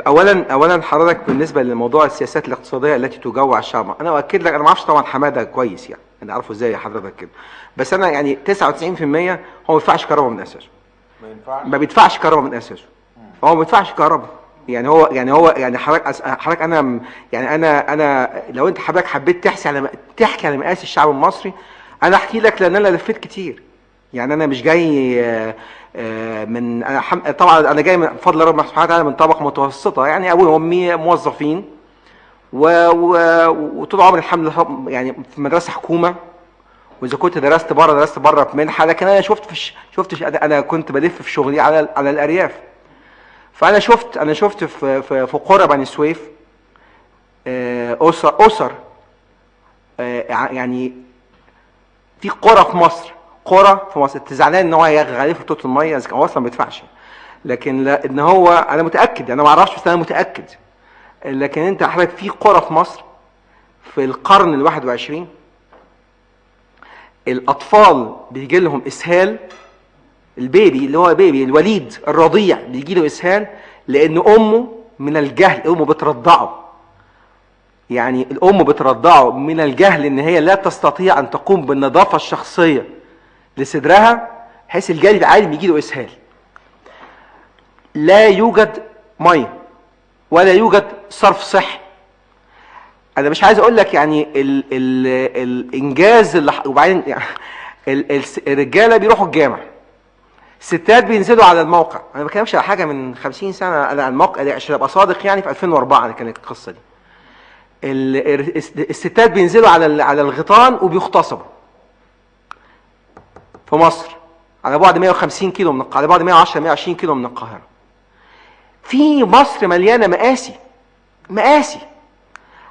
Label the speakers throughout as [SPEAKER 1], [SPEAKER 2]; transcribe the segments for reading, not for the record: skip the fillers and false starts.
[SPEAKER 1] اولا حضرتك بالنسبه لموضوع السياسات الاقتصاديه التي تجوع الشعب، انا اؤكد لك، انا ما اعرفش طبعا حماده كويس، يعني انا اعرفه ازاي حضرتك كده، بس انا يعني 99% هو ما بيدفعش كهرباء من اساسه. ما بيدفعش كهرباء من اساسه. هو ما بيدفعش كهرباء. يعني حضرتك انا لو انت حضرتك حبيت تحكي على مقاس الشعب المصري، انا احكي لك لان انا لفيت كتير. يعني انا مش جاي طبعا انا جاي من بفضل ربنا سبحانه وتعالى من طبقه متوسطه، يعني ابوي وامي موظفين وطول عمري الحمد لله يعني في مدرسه حكومه، واذا كنت درست بره في منحه، لكن انا شفتش انا كنت بلف في شغلي على الارياف. فانا شفت في قرى بني سويف اسر يعني في قرى في مصر انت زعلان ان هو غالي في توت الميه، هو اصلا ما بيدفعش، لكن لا ان هو انا متاكد، انا ما اعرفش بس انا متاكد، لكن انت حضرتك في قرى في مصر في القرن ال21 الاطفال بيجي لهم اسهال، البيبي اللي هو بيبي الوليد الرضيع بيجي له اسهال لان امه من الجهل، امه بترضعه، يعني الام بترضعه من الجهل ان هي لا تستطيع ان تقوم بالنظافه الشخصيه لصدرها، بحيث الجلد العادي بيجي له اسهال. لا يوجد ميه ولا يوجد صرف صحي. انا مش عايز اقول لك يعني الانجاز اللي وبعدين يعني الرجاله بيروحوا الجامع، الستات بينزلوا على الموقع. انا ما بتكلمش على حاجه من 50 سنه، انا على الموقع عشان ابقى صادق، يعني في 2004 كانت القصه دي. الستات بينزلوا على الغيطان وبيغتصبوا في مصر على بعد 150 كيلو من على بعد 120 كيلو من القاهره. في مصر مليانه مآسي.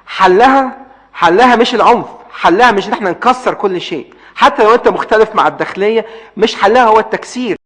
[SPEAKER 1] حلها مش العنف، حلها مش ان احنا نكسر كل شيء، حتى لو انت مختلف مع الداخليه، مش حلها هو التكسير.